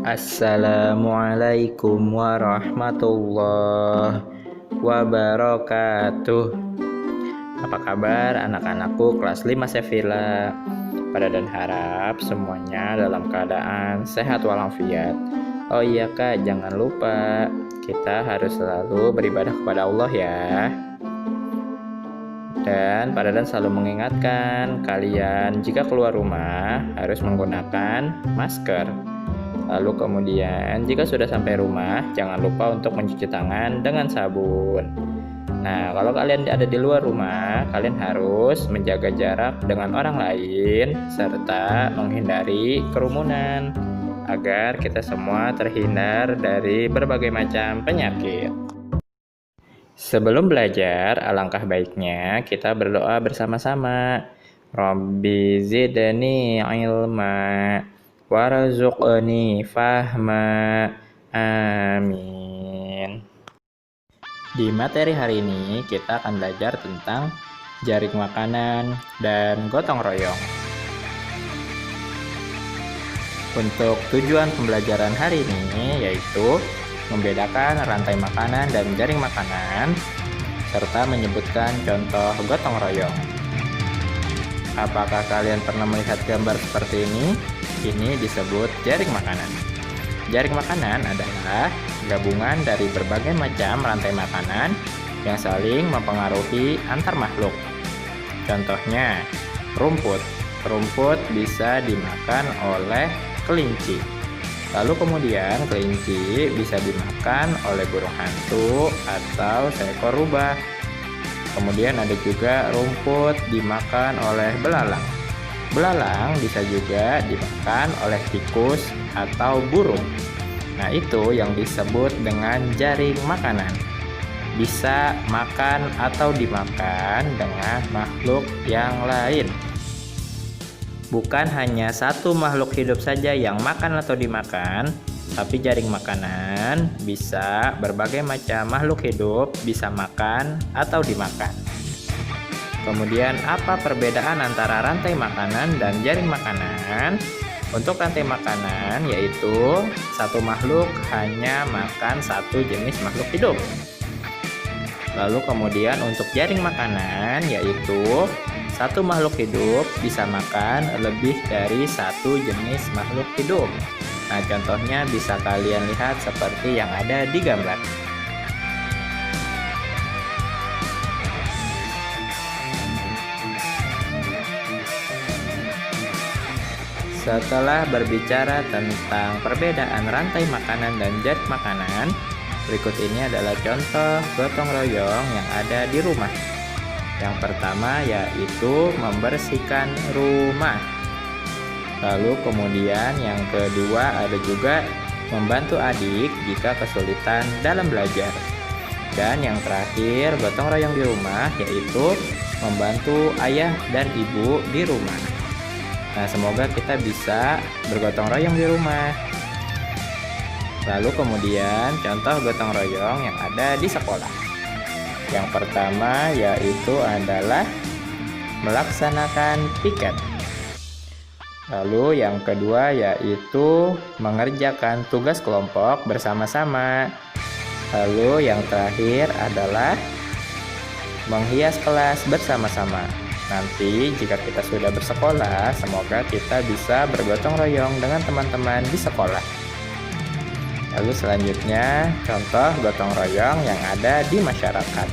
Assalamualaikum warahmatullahi wabarakatuh. Apa kabar anak-anakku kelas 5 Sevilla? Pada dan harap semuanya dalam keadaan sehat walafiat. Oh iya Kak, jangan lupa kita harus selalu beribadah kepada Allah ya. Dan Pada dan selalu mengingatkan kalian jika keluar rumah harus menggunakan masker. Lalu kemudian jika sudah sampai rumah, jangan lupa untuk mencuci tangan dengan sabun. Nah, kalau kalian ada di luar rumah, kalian harus menjaga jarak dengan orang lain serta menghindari kerumunan agar kita semua terhindar dari berbagai macam penyakit. Sebelum belajar, alangkah baiknya kita berdoa bersama-sama. Rabbi zidni ilma warzuqni fahma. Amin. Di materi hari ini kita akan belajar tentang jaring makanan dan gotong royong. Untuk tujuan pembelajaran hari ini yaitu membedakan rantai makanan dan jaring makanan serta menyebutkan contoh gotong royong. Apakah kalian pernah melihat gambar seperti ini? Ini disebut jaring makanan. Jaring makanan adalah gabungan dari berbagai macam rantai makanan yang saling mempengaruhi antar makhluk. Contohnya, rumput. Rumput bisa dimakan oleh kelinci. Lalu kemudian kelinci bisa dimakan oleh burung hantu atau seekor rubah. Kemudian ada juga rumput dimakan oleh belalang. Belalang bisa juga dimakan oleh tikus atau burung. Nah, itu yang disebut dengan jaring makanan. Bisa makan atau dimakan dengan makhluk yang lain. Bukan hanya satu makhluk hidup saja yang makan atau dimakan, tapi jaring makanan bisa berbagai macam makhluk hidup bisa makan atau dimakan. Kemudian apa perbedaan antara rantai makanan dan jaring makanan? Untuk rantai makanan yaitu satu makhluk hanya makan satu jenis makhluk hidup. Lalu kemudian untuk jaring makanan yaitu satu makhluk hidup bisa makan lebih dari satu jenis makhluk hidup. Nah, contohnya bisa kalian lihat seperti yang ada di gambar. Setelah berbicara tentang perbedaan rantai makanan dan jaring makanan, berikut ini adalah contoh gotong royong yang ada di rumah. Yang pertama yaitu membersihkan rumah. Lalu kemudian yang kedua ada juga membantu adik jika kesulitan dalam belajar. Dan yang terakhir gotong royong di rumah yaitu membantu ayah dan ibu di rumah. Nah, semoga kita bisa bergotong royong di rumah. Lalu kemudian contoh gotong royong yang ada di sekolah. Yang pertama yaitu adalah melaksanakan piket. Lalu yang kedua yaitu mengerjakan tugas kelompok bersama-sama. Lalu yang terakhir adalah menghias kelas bersama-sama. Nanti jika kita sudah bersekolah, semoga kita bisa bergotong royong dengan teman-teman di sekolah. Lalu selanjutnya contoh gotong royong yang ada di masyarakat.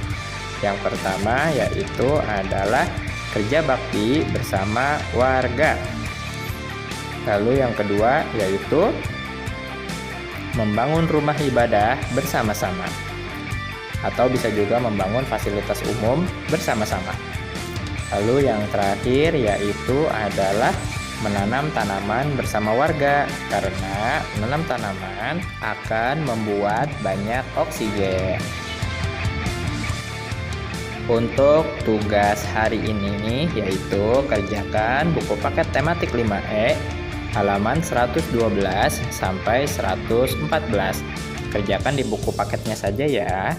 Yang pertama yaitu adalah kerja bakti bersama warga. Lalu yang kedua yaitu membangun rumah ibadah bersama-sama. Atau bisa juga membangun fasilitas umum bersama-sama. Lalu yang terakhir yaitu adalah menanam tanaman bersama warga, karena menanam tanaman akan membuat banyak oksigen. Untuk tugas hari ini yaitu kerjakan buku paket tematik 5E halaman 112 sampai 114. Kerjakan di buku paketnya saja ya.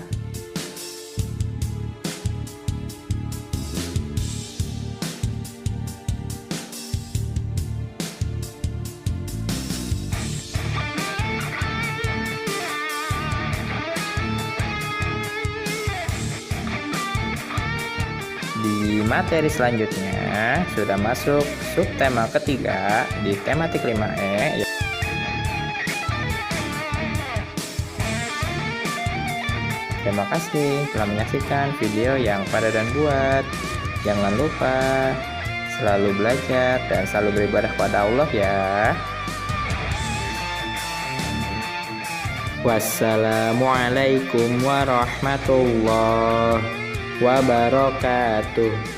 materi selanjutnya sudah masuk subtema ketiga di tematik 5E. Terima kasih telah menyaksikan video yang Pada dan buat. Jangan lupa selalu belajar dan selalu beribadah kepada Allah ya. Wassalamualaikum warahmatullahi wabarakatuh.